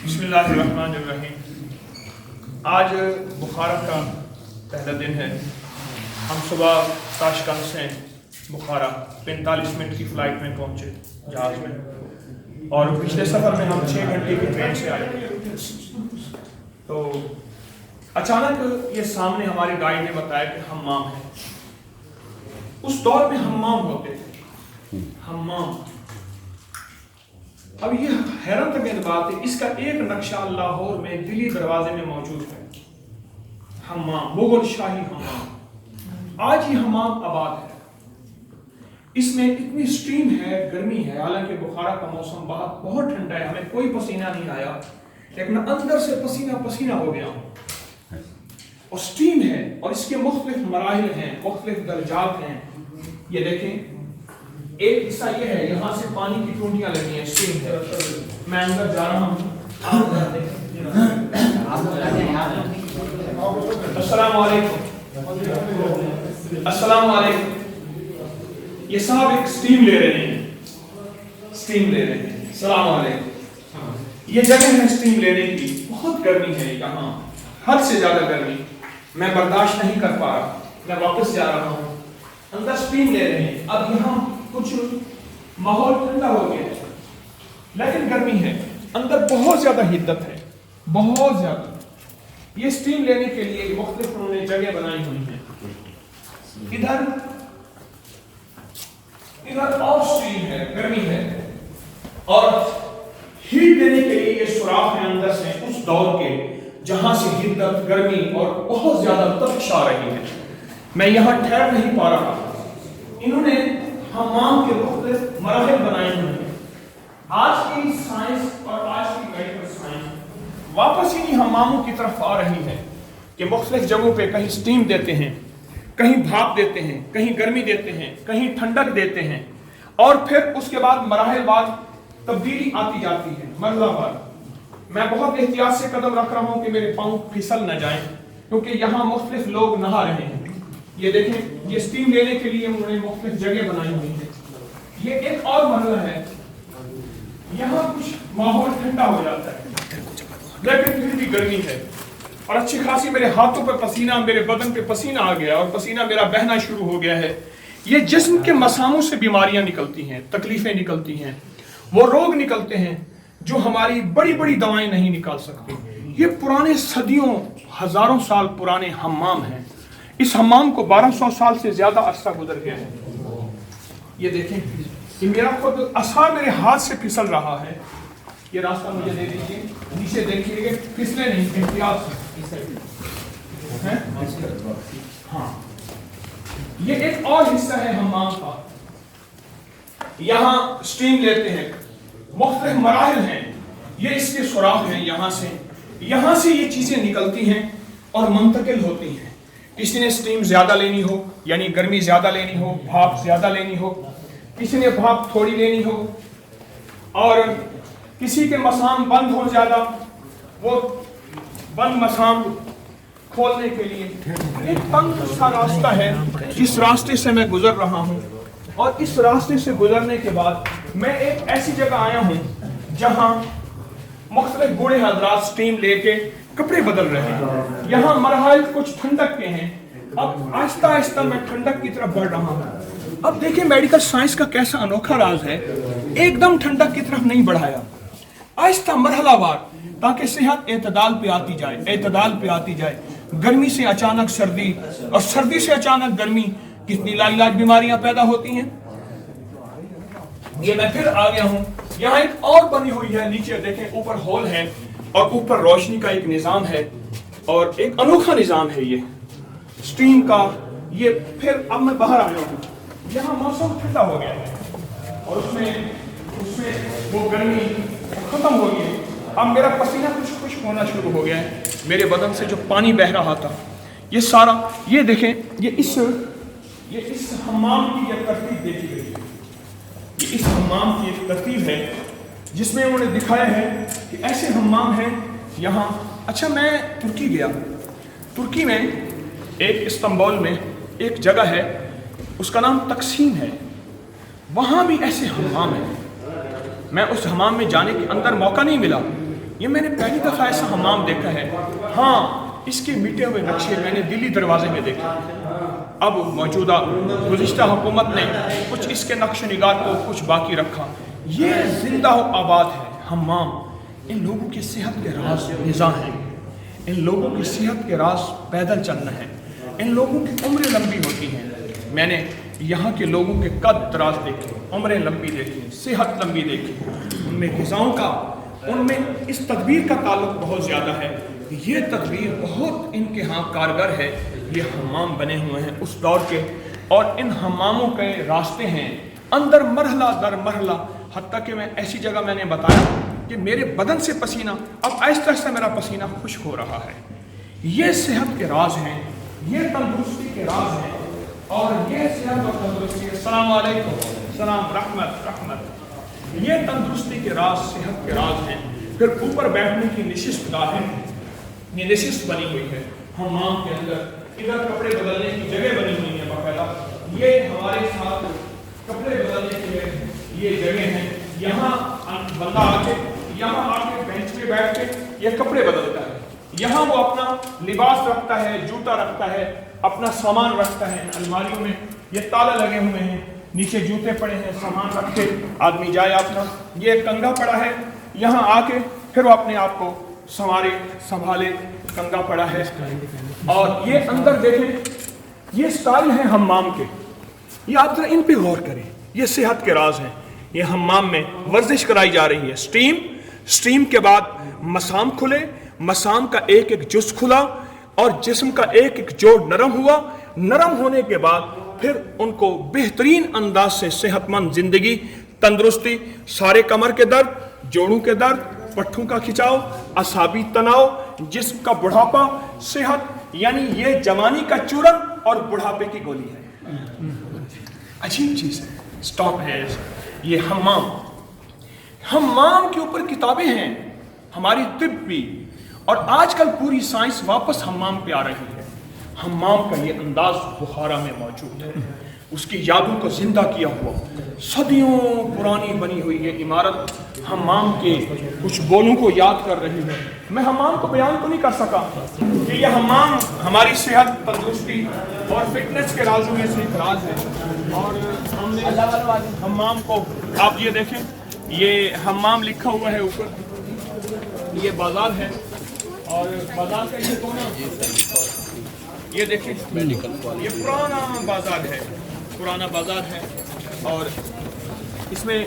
بسم اللہ الرحمن الرحیم۔ آج بخارا کا پہلا دن ہے۔ ہم صبح تاشکند سے بخارا 45 منٹ کی فلائٹ میں پہنچے جہاز میں، اور پچھلے سفر میں ہم 6 گھنٹے کی ٹرین سے آئے۔ تو اچانک یہ سامنے ہمارے گائیڈ نے بتایا کہ حمام ہے۔ اس دور میں حمام ہوتے تھے، حمام۔ اب یہ حیرت انگیز بات ہے، اس کا ایک نقشہ لاہور میں دلی دروازے میں موجود ہے، حمام، مغل شاہی حمام۔ آج یہ حمام آباد ہے۔ اس میں اتنی سٹیم ہے، گرمی ہے، حالانکہ بخارا کا موسم بہت ٹھنڈا ہے، ہمیں کوئی پسینہ نہیں آیا، لیکن اندر سے پسینہ پسینہ ہو گیا اور سٹیم ہے، اور اس کے مختلف مراحل ہیں، مختلف درجات ہیں۔ یہ دیکھیں، ایک حصہ یہ ہے، یہاں سے پانی کی ٹونٹیاں لگی ہیں، سٹیم ہے۔ میں اندر جا رہا ہوں۔ السلام علیکم، السلام علیکم۔ یہ صاحب ایک سٹیم لے رہے ہیں، سٹیم لے رہے ہیں۔ السلام علیکم۔ یہ جگہ ہے سٹیم لینے کی، بہت گرمی ہے یہاں، حد سے زیادہ گرمی، میں برداشت نہیں کر پا رہا، میں واپس جا رہا ہوں۔ اندر سٹیم لے رہے ہیں۔ اب یہاں کچھ ماحول ٹھنڈا ہو گیا ہے، لیکن گرمی ہے، اندر بہت زیادہ حدت ہے، بہت زیادہ۔ یہ سٹیم لینے کے لیے مختلف انہوں نے جگہ بنائی ہوئی ہیں۔ ادھر اور سٹیم ہے، گرمی ہے، اور ہیٹ دینے کے لیے یہ سوراخ ہیں اندر سے، اس دور کے جہاں سے حدت، گرمی اور بہت زیادہ تپش آ رہی ہے۔ میں یہاں ٹھہر نہیں پا رہا۔ انہوں نے حمام کے مختلف مراحل بنائے ہوئے ہیں۔ آج کی سائنس اور آج کی میڈیکل سائنس واپس انہی حماموں کی طرف آ رہی ہے کہ مختلف جگہوں پہ کہیں سٹیم دیتے ہیں، کہیں بھاپ دیتے ہیں، کہیں گرمی دیتے ہیں، کہیں ٹھنڈک دیتے ہیں، اور پھر اس کے بعد مراحل بعد تبدیلی آتی جاتی ہے، مرحلہ وار۔ میں بہت احتیاط سے قدم رکھ رہا ہوں کہ میرے پاؤں پھسل نہ جائیں، کیونکہ یہاں مختلف لوگ نہا رہے ہیں۔ یہ دیکھیں، یہ سٹیم لینے کے لیے انہوں نے مختلف جگہ بنائی ہوئی ہیں۔ یہ ایک اور مرحلہ ہے، یہاں کچھ ماحول ٹھنڈا ہو جاتا ہے، لیکن پھر بھی گرمی ہے، اور اچھی خاصی میرے ہاتھوں پہ پسینہ، میرے بدن پہ پسینہ آ گیا، اور پسینہ میرا بہنا شروع ہو گیا ہے۔ یہ جسم کے مساموں سے بیماریاں نکلتی ہیں، تکلیفیں نکلتی ہیں، وہ روگ نکلتے ہیں جو ہماری بڑی بڑی دوائیں نہیں نکال سکتی۔ یہ پرانے صدیوں، ہزاروں سال پرانے حمام ہیں۔ اس حمام کو 1200 سال سے زیادہ عرصہ گزر گیا ہے۔ یہ دیکھیں کہ میرا خود عصا میرے ہاتھ سے پھسل رہا ہے۔ یہ راستہ مجھے دے دیجیے، نیچے دیکھیے کہ پھسلے نہیں، احتیاط سے۔ ہاں، یہ ایک اور حصہ ہے حمام کا۔ یہاں سٹیم لیتے ہیں، مختلف مراحل ہیں، یہ اس کے سوراخ ہیں، یہاں سے یہ چیزیں نکلتی ہیں اور منتقل ہوتی ہیں۔ کسی نے سٹیم زیادہ لینی ہو، یعنی گرمی زیادہ لینی ہو، بھاپ زیادہ لینی ہو، کسی نے بھاپ تھوڑی لینی ہو، اور کسی کے مسام بند ہو زیادہ، وہ بند مسام کھولنے کے لیے ایک تنگ سا راستہ ہے، جس راستے سے میں گزر رہا ہوں۔ اور اس راستے سے گزرنے کے بعد میں ایک ایسی جگہ آیا ہوں جہاں مختلف بوڑھے حضرات سٹیم لے کے کپڑے بدل رہے ہیں۔ یہاں مراحل کچھ ٹھنڈک کے ہیں۔ اب آہستہ آہستہ میں ٹھنڈک کی طرف بڑھ رہا ہوں۔ اب دیکھیں میڈیکل سائنس کا کیسا انوکھا راز ہے، ایک دم ٹھنڈک کی طرف نہیں بڑھایا، آہستہ مرحلہ وار، تاکہ صحت اعتدال پہ آتی جائے، اعتدال پہ آتی جائے۔ گرمی سے اچانک سردی، اور سردی سے اچانک گرمی، کتنی لاعلاج بیماریاں پیدا ہوتی ہیں۔ یہ میں پھر آ گیا ہوں، یہاں ایک اور بنی ہوئی ہے، نیچے دیکھیں اوپر ہول ہے، اور اوپر روشنی کا ایک نظام ہے، اور ایک انوکھا نظام ہے یہ سٹیم کا۔ یہ پھر اب میں باہر آیا ہوں، یہاں موسم ٹھنڈا ہو گیا ہے، اور اس میں وہ گرمی ختم ہو گئی۔ اب میرا پسینہ کچھ خشک ہونا شروع ہو گیا ہے، میرے بدن سے جو پانی بہ رہا تھا یہ سارا، یہ دیکھیں، یہ اس حمام کی یہ ترتیب دیکھی گئی ہے۔ یہ اس حمام کی ایک ترتیب ہے جس میں انہوں نے دکھایا ہے کہ ایسے حمام ہیں یہاں۔ اچھا، میں ترکی گیا، ترکی میں ایک استنبول میں ایک جگہ ہے، اس کا نام تقسیم ہے، وہاں بھی ایسے حمام ہیں۔ میں اس حمام میں جانے کے اندر موقع نہیں ملا، ये मैंने पहली दफ़ा ऐसा हमाम देखा है। हाँ, इसके मिटे हुए नक्शे मैंने दिल्ली दरवाजे में देखे। अब मौजूदा गुज़िश्ता हुकूमत ने कुछ इसके नक्श निगार को कुछ बाकी रखा। ये जिंदा व आबाद है हमाम। इन लोगों की सेहत के राज निज़ा हैं, इन लोगों की सेहत के राज पैदल चलना है, इन लोगों की उम्रें लंबी होती हैं। मैंने यहाँ के लोगों के कद दराज देखे, उम्रें लंबी देखी, सेहत लंबी देखी, उनमें ग़िज़ाओं का, उनमें इस तदबीर का ताल्लुक बहुत ज़्यादा है। ये तदबीर बहुत इनके यहाँ कारगर है। ये हमाम बने हुए हैं उस दौर के, और इन हमामों के रास्ते हैं अंदर मरहला दर मरहला। हत्ता कि मैं ऐसी जगह मैंने बताया कि मेरे बदन से पसीना अब आहिस्ता आहिस्ता मेरा पसीना खुश्क हो रहा है। ये सेहत के राज हैं, ये तंदुरुस्ती के राज हैं, और ये सेहत और तंदुरुस्ती, अस्सलाम वालेकुम, सलाम, रहमत रहमत, ये तंदुरुस्ती के राज, सेहत के राज हैं। फिर ऊपर बैठने की नशिस्त गाह है, ये नशिस्त बनी हुई है हमाम के अंदर। इधर कपड़े बदलने की जगह बनी हुई है बाकायदा। ये हमारे साथ कपड़े बदलने के लिए ये जगह है। यहाँ बंदा आके यहाँ आके बेंच पे बैठ के ये कपड़े बदलता है। यहाँ वो अपना लिबास रखता है, जूता रखता है, अपना सामान रखता है। अलमारियों में ये ताले लगे हुए हैं, नीचे जूते पड़े हैं, सामान रख के आदमी जाए अपना। ये कंघा पड़ा है, यहाँ आके फिर वो अपने आप को संभाले, कंघा पड़ा है। और ये अंदर देखें, ये स्टाइल है हम्माम के। ये आप जरा इन पे गौर करें, ये सेहत के राज हैं। ये हम्माम में वर्जिश कराई जा रही है, स्टीम के बाद मसाम खुले, मसाम का एक एक जुज़ खुला और जिस्म का एक एक जोड़ नरम हुआ। नरम होने के बाद फिर उनको बेहतरीन अंदाज से सेहतमंद जिंदगी, तंदुरुस्ती, सारे कमर के दर्द, जोड़ों के दर्द, पट्ठों का खिंचाव, असाबी तनाव, जिस्म का बुढ़ापा, सेहत, यानी ये जवानी का चूरन और बुढ़ापे की गोली है। अजीब चीज है, स्टॉप है ये हम्माम के ऊपर किताबें हैं हमारी तिब भी, और आजकल पूरी साइंस वापस हम्माम पे आ रही है। हम्माम का ये अंदाज बुखारा में मौजूद है, उसकी यादों को जिंदा किया हुआ सदियों पुरानी बनी हुई ये इमारत हम्माम के कुछ बोलों को याद कर रही है। मैं हम्माम को बयान तो नहीं कर सका कि ये हम्माम हमारी सेहत, तंदुरुस्ती और फिटनेस के राजों में से एक राज है। और हमने हम्माम को, आप ये देखें, ये हम्माम लिखा हुआ है ऊपर, ये बाजार है, और बाजार का ये कोना, ये देखें, ये पुराना बाजार है, पुराना बाजार है। और इसमें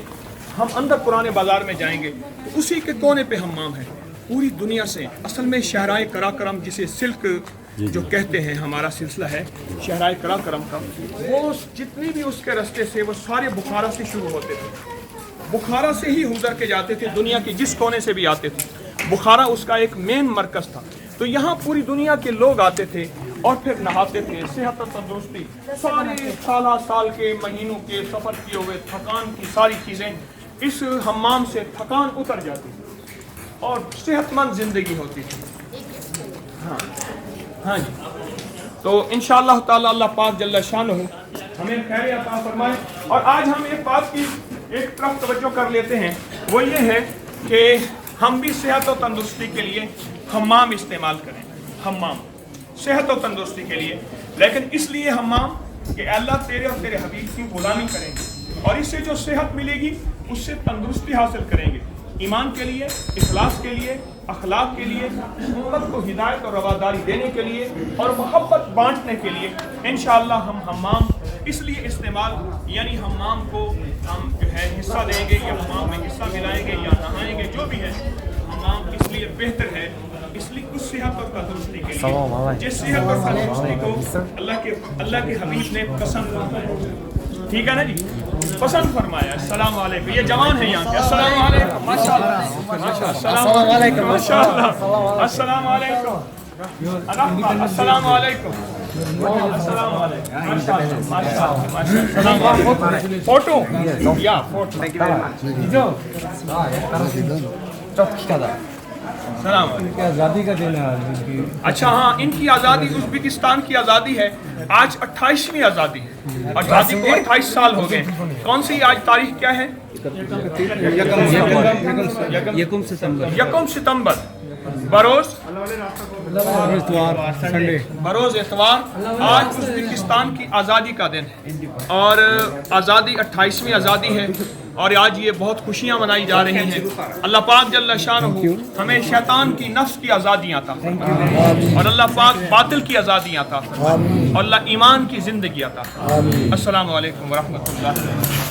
हम अंदर पुराने बाजार में जाएंगे तो उसी के कोने पे हम्माम है। पूरी दुनिया से, असल में शहराए कराकरम जिसे सिल्क जो कहते हैं, हमारा सिलसिला है शहराए कराकरम का, वो जितनी भी उसके रास्ते से वो सारे बुखारा से शुरू होते थे। बुखारा से ही गुजर के जाते थे, दुनिया के जिस कोने से भी आते थे। बुखारा उसका एक मेन मरकज था। तो यहाँ पूरी दुनिया के लोग आते थे और फिर नहाते थे। सेहत और तंदुरुस्ती, सारे साल के महीनों के सफ़र किए हुए थकान की सारी चीज़ें इस हम्माम से थकान उतर जाती थी और सेहतमंद ज़िंदगी होती थी। हाँ जी, तो इंशाअल्लाह ताला अल्लाह पाक जल्ल शानुहु हमें खैर अता फरमाए। और आज हम एक बात की एक तरफ तवज्जो कर लेते हैं, वो ये है कि हम भी सेहत और तंदुरुस्ती के लिए हम्माम इस्तेमाल करें। हम्माम सेहत और तंदुरुस्ती के लिए, लेकिन इसलिए हम्माम कि अल्लाह तेरे और तेरे हबीब की गुलामी करेंगे और इससे जो सेहत मिलेगी उससे तंदुरुस्ती हासिल करेंगे। ईमान के लिए, इखलास के लिए, अखलाक के लिए, उम्मत को हिदायत और रवादारी देने के लिए और मोहब्बत बांटने के लिए इंशाअल्लाह हम हम्माम इसलिए इस्तेमाल, यानी हम्माम को हम जो है हिस्सा देंगे या हम्माम में हिस्सा मिलाएंगे या नहाएंगे, जो भी है हम्माम इसलिए बेहतर है, इसलिए उस सेहत और तंदुरुस्ती के लिए जिस सेहत और तंदुरुस्ती को अल्लाह के हबीब ने पसंद फरमाया। ठीक है ना जी, पसंद फरमाया। अस्सलाम वालेकुम, ये जवान है यहाँ के। अस्सलाम वालेकुम, माशाअल्लाह, अस्सलाम वालेकुम, माशाअल्लाह, अस्सलाम वालेकुम, अस्सलाम वालेकुम, अस्सलाम वालेकुम, माशाअल्लाह, माशाअल्लाह, माशाअल्लाह। फोटो या photo, thank you very much. ちょっと聞かない。सलाम इनकी आज़ादी का दिन है आज इनकी। अच्छा हाँ, इनकी आज़ादी, उज़्बेकिस्तान की आज़ादी है आज 28वीं आज़ादी है। आज़ादी को 28 साल हो गए। कौन सी आज तारीख क्या है? 1 सितंबर यकम बरोज संडे बरोज इतवार आज उज़्बेकिस्तान की आज़ादी का दिन है और आज़ादी 28वीं आज़ादी है और आज ये बहुत खुशियाँ मनाई जा रही हैं। अल्लाह पाक जल्ल शानहू हमें शैतान की नफ्स की आज़ादियाँ अता फरमाए और अल्लाह पाक बातिल की आज़ादियाँ अता फरमाए और अल्लाह ईमान की ज़िंदगी अता फरमाए। अस्सलामु अलैकुम व रहमतुल्लाह।